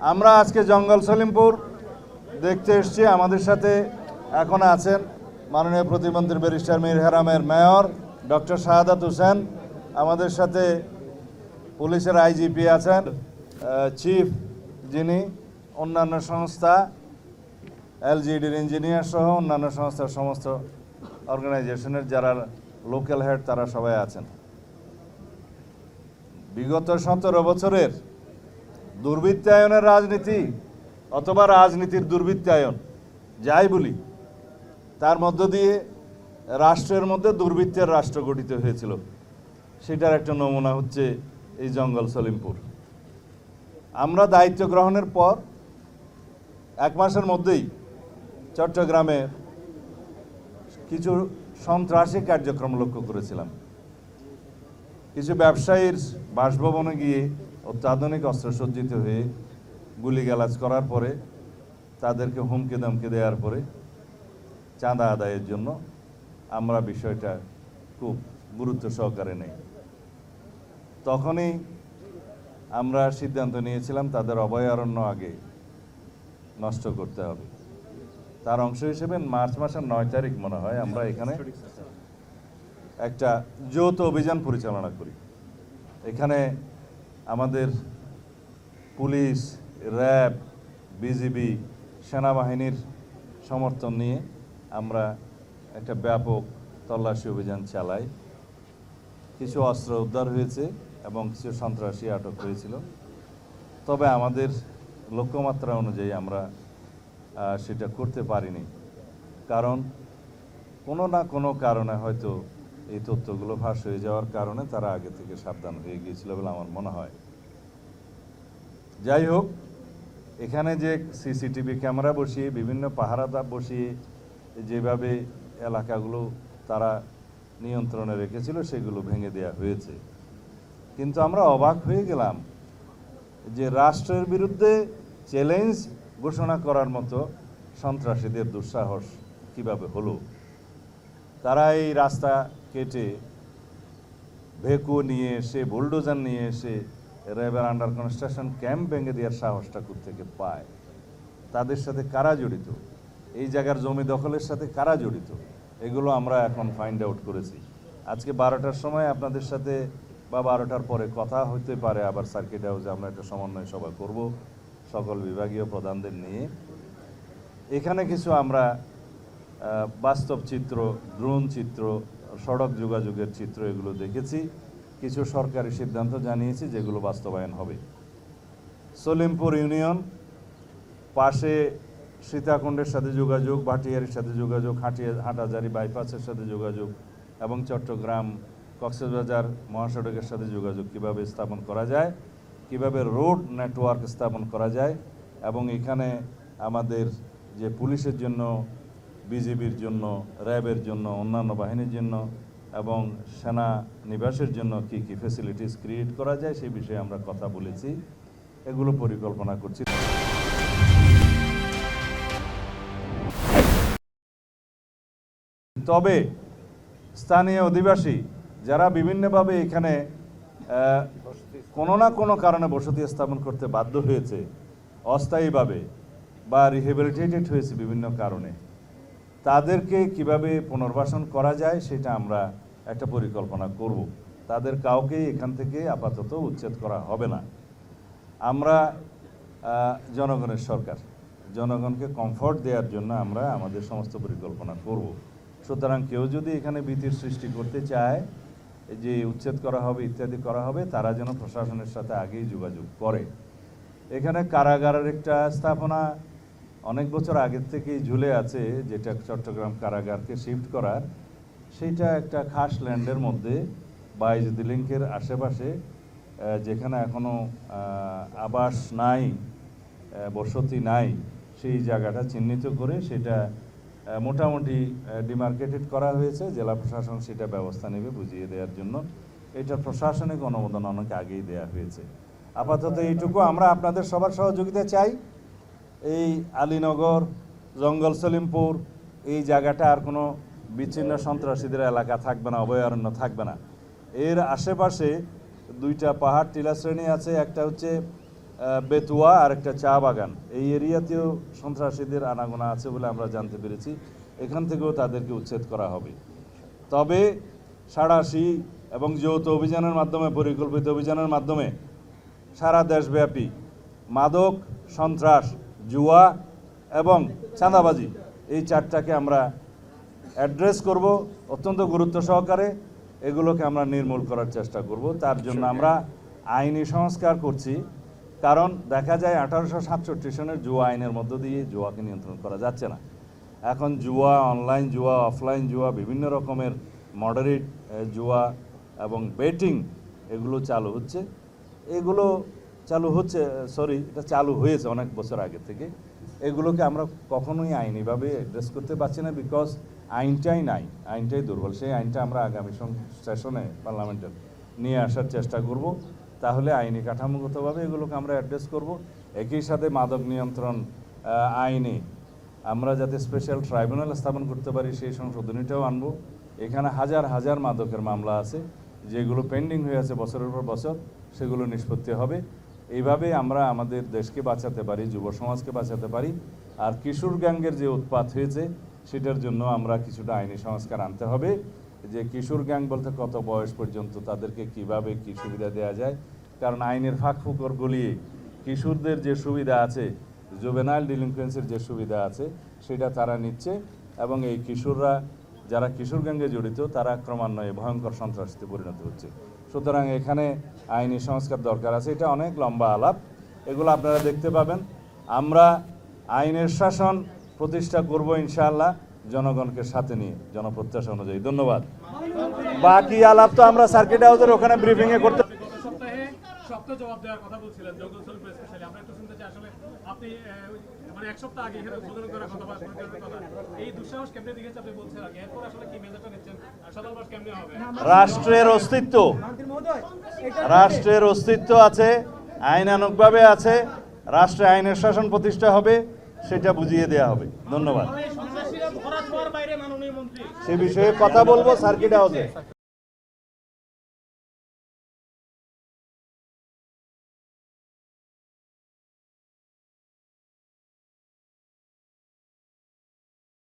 আমরা আজকে জঙ্গল সলিমপুর দেখতে এসেছি। আমাদের সাথে এখন আছেন মাননীয় প্রতিমন্ত্রী barrister Mir হেরামের mayor doctor Shahadat Hossain, আমাদের সাথে পুলিশের আইজিপি আছেন, চিফ যিনি, অন্যান্য সংস্থা এলজিডির ইঞ্জিনিয়ার সহ অন্যান্য সংস্থার সমস্ত অর্গানাইজেশনের যারা লোকাল হেড তারা সবাই আছেন। বিগত 17 বছরের দুর্বৃত্তায়নের রাজনীতি অথবা রাজনীতির দুর্বৃত্তায়ন যাই বলি, তার মধ্য দিয়ে রাষ্ট্রের মধ্যে দুর্বৃত্তের রাষ্ট্র গঠিত হয়েছিল। সেটার একটা নমুনা হচ্ছে এই জঙ্গল সলিমপুর। আমরা দায়িত্ব গ্রহণের পর 1 মাসের মধ্যেই চট্টগ্রামে কিছু সন্ত্রাসী কার্যক্রম লক্ষ্য করেছিলাম। কিছু ব্যবসায়ীর বাসভবনে গিয়ে অত্যাধুনিক অস্ত্রসজ্জিত হয়ে গুলিগালাজ করার পরে তাদেরকে হুমকি ধমকি দেওয়ার পরে চাঁদা আদায়ের জন্য আমরা বিষয়টা খুব গুরুত্ব সহকারে নেই। তখনই আমরা সিদ্ধান্ত নিয়েছিলাম তাদের অভয়ারণ্য আগে নষ্ট করতে হবে। তার অংশ হিসেবে মার্চ মাসের 9 তারিখ মনে হয় আমরা এখানে একটা যৌথ অভিযান পরিচালনা করি। এখানে আমাদের পুলিশ, র্যাব, বিজিবি, সেনাবাহিনীর সমর্থন নিয়ে আমরা একটা ব্যাপক তল্লাশি অভিযান চালাই। কিছু অস্ত্র উদ্ধার হয়েছে এবং কিছু সন্ত্রাসী আটক হয়েছিল। তবে আমাদের লক্ষ্যমাত্রা অনুযায়ী আমরা সেটা করতে পারিনি, কারণ কোনো না কোনো কারণে হয়তো এই তথ্যগুলো ফাঁস হয়ে যাওয়ার কারণে তারা আগে থেকে সাবধান হয়ে গিয়েছিল বলে আমার মনে হয়। যাই হোক, এখানে যে সিসিটিভি ক্যামেরা বসিয়ে বিভিন্ন পাহারাদার বসিয়ে যেভাবে এলাকাগুলো তারা নিয়ন্ত্রণে রেখেছিল সেগুলো ভেঙে দেওয়া হয়েছে। কিন্তু আমরা অবাক হয়ে গেলাম যে রাষ্ট্রের বিরুদ্ধে চ্যালেঞ্জ ঘোষণা করার মতো সন্ত্রাসীদের দুঃসাহস কিভাবে হলো। তারা এই রাস্তা কেটে ভেকু নিয়ে এসে, বুলডোজার নিয়ে এসে র্যাবের আন্ডার কনস্ট্রাকশন ক্যাম্প ভেঙে দেওয়ার সাহসটা কোত্থেকে পায়, তাদের সাথে কারা জড়িত, এই জায়গার জমি দখলের সাথে কারা জড়িত, এগুলো আমরা এখন ফাইন্ড আউট করেছি। আজকে 12টার সময় আপনাদের সাথে বা 12টার পরে কথা হতে পারে, আবার সার্কিট হাউসে আমরা একটা সমন্বয় সভা করব সকল বিভাগীয় প্রধানদের নিয়ে। এখানে কিছু আমরা বাস্তব চিত্র, ড্রোন চিত্র, সড়ক যোগাযোগের চিত্র এগুলো দেখেছি। কিছু সরকারি সিদ্ধান্ত জানিয়েছি যেগুলো বাস্তবায়ন হবে। সলিমপুর ইউনিয়ন পাশে সীতাকুণ্ডের সাথে যোগাযোগ, ভাটিয়ারির সাথে যোগাযোগ, হাটহাজারী বাইপাসের সাথে যোগাযোগ এবং চট্টগ্রাম কক্সবাজার মহাসড়কের সাথে যোগাযোগ কিভাবে স্থাপন করা যায়, কিভাবে রোড নেটওয়ার্ক স্থাপন করা যায়, এবং এখানে আমাদের যে পুলিশের জন্য, বিজিবির জন্য, র্যাবের জন্য, অন্যান্য বাহিনীর জন্য এবং সেনা নিবাসের জন্য কি কি ফ্যাসিলিটিস ক্রিয়েট করা যায় সেই বিষয়ে আমরা কথা বলেছি, এগুলো পরিকল্পনা করছি। তবে স্থানীয় অধিবাসী যারা বিভিন্নভাবে এখানে কোনো না কোনো কারণে বসতি স্থাপন করতে বাধ্য হয়েছে অস্থায়ীভাবে বা রিহেবিলিটেটেড হয়েছে বিভিন্ন কারণে, তাদেরকে কিভাবে পুনর্বাসন করা যায় সেটা আমরা একটা পরিকল্পনা করব। তাদের কাউকেই এখান থেকে আপাতত উচ্ছেদ করা হবে না। আমরা জনগণের সরকার, জনগণকে কমফর্ট দেওয়ার জন্য আমরা আমাদের সমস্ত পরিকল্পনা করব। সুতরাং কেউ যদি এখানে ভীতির সৃষ্টি করতে চায় যে উচ্ছেদ করা হবে ইত্যাদি করা হবে, তারা যেন প্রশাসনের সাথে আগেই যোগাযোগ করে। এখানে কারাগারের একটা স্থাপনা অনেক বছর আগের থেকেই ঝুলে আছে, যেটা চট্টগ্রাম কারাগারকে শিফট করার, সেইটা একটা খাস ল্যান্ডের মধ্যে বাইজুদ লিঙ্কের আশেপাশে, যেখানে এখনও আবাস নাই, বসতি নাই, সেই জায়গাটা চিহ্নিত করে সেটা মোটামুটি ডিমার্কেটেড করা হয়েছে। জেলা প্রশাসন সেটা ব্যবস্থা নেবে বুঝিয়ে দেওয়ার জন্য। এটা প্রশাসনিক অনুমোদন অনেক আগেই দেওয়া হয়েছে। আপাতত এইটুকু আমরা আপনাদের সবার সহযোগিতা চাই। এই আলীনগর, জঙ্গল সলিমপুর এই জায়গাটা আর কোনো বিচ্ছিন্ন সন্ত্রাসীদের এলাকা থাকবে না, অভয়ারণ্য থাকবে না। এর আশেপাশে 2টা পাহাড় টিলা শ্রেণী আছে, একটা হচ্ছে বেতুয়া আর একটা চা বাগান, এই এরিয়াতেও সন্ত্রাসীদের আনাগোনা আছে বলে আমরা জানতে পেরেছি। এখান থেকেও তাদেরকে উচ্ছেদ করা হবে। তবে সাঁড়াশি এবং যৌথ অভিযানের মাধ্যমে, পরিকল্পিত অভিযানের মাধ্যমে সারা দেশব্যাপী মাদক, সন্ত্রাস, জুয়া এবং চাঁদাবাজি, এই চারটাকে আমরা অ্যাড্রেস করব অত্যন্ত গুরুত্ব সহকারে। এগুলোকে আমরা নির্মূল করার চেষ্টা করব। তার জন্য আমরা আইনি সংস্কার করছি, কারণ দেখা যায় 1867 সনের জুয়া আইনের মধ্য দিয়ে জুয়াকে নিয়ন্ত্রণ করা যাচ্ছে না। এখন জুয়া, অনলাইন জুয়া, অফলাইন জুয়া, বিভিন্ন রকমের মডারেট জুয়া এবং বেটিং, এগুলো চালু হচ্ছে। এগুলো এটা চালু হয়েছে অনেক বছর আগে থেকে। এগুলোকে আমরা কখনোই আইনিভাবে অ্যাড্রেস করতে পারছি না, বিকজ আইনটাই নাই, আইনটাই দুর্বল। সেই আইনটা আমরা আগামী সেশনে পার্লামেন্টের নিয়ে আসার চেষ্টা করব। তাহলে আইনি কাঠামোগতভাবে এগুলোকে আমরা অ্যাড্রেস করব। একই সাথে মাদক নিয়ন্ত্রণ আইনে আমরা যাতে স্পেশাল ট্রাইব্যুনাল স্থাপন করতে পারি, সেই সংশোধনীটাও আনব। এখানে হাজার হাজার মাদকের মামলা আছে, যেগুলো পেন্ডিং হয়ে আছে বছরের পর বছর, সেগুলো নিষ্পত্তি হবে। এইভাবে আমরা আমাদের দেশকে বাঁচাতে পারি, যুব সমাজকে বাঁচাতে পারি। আর কিশোর গ্যাংয়ের যে উৎপাত হয়েছে, সেটার জন্য আমরা কিছুটা আইনি সংস্কার আনতে হবে। যে কিশোর গ্যাং বলতে কত বয়স পর্যন্ত, তাদেরকে কিভাবে কি সুবিধা দেওয়া যায়, কারণ আইনের ফাঁক ফোকর গলিয়ে কিশোরদের যে সুবিধা আছে, জুভেনাইল ডিলিনকুয়েন্সির যে সুবিধা আছে, সেটা তারা নিচ্ছে। এবং এই কিশোররা যারা কিশোর গ্যাংয়ে জড়িত, তারা ক্রমান্বয়ে ভয়ঙ্কর সন্ত্রাসীতে পরিণত হচ্ছে। সুতরাং এখানে আইনি সংস্কার দরকার আছে। এটা অনেক লম্বা আলাপ, এগুলো আপনারা দেখতে পাবেন। আমরা আইনের শাসন প্রতিষ্ঠা করব ইনশাআল্লাহ, জনগণকে সাথে নিয়ে, জনপ্রত্যাশা অনুযায়ী। ধন্যবাদ। বাকি আলাপ তো আমরা সার্কিট হাউসের ওখানে ব্রিফিংয়ে করতে। শক্ত জবাব দেওয়ার কথা বলছিলেন স্পেশালি, আমরা একটু শুনতে চাই আসলে আপনি মানে এক সপ্তাহ আগে এখানে উদ্বোধন করার কথা বা পরিচালনার কথা, এই দুঃসাহস কেমনে দেখেছে আপনি বলছেন আগে, এরপর আসলে কি মেজাজটা নিচ্ছেন, সদলবাস কেমনে হবে? রাষ্ট্রের অস্তিত্ব আছে, আইনানুগভাবে আছে, রাষ্ট্রে আইনের শাসন প্রতিষ্ঠা হবে, সেটা বুঝিয়ে দেওয়া হবে। ধন্যবাদ। সে বিষয়ে কথা বলবো সার্কিট হাউসে।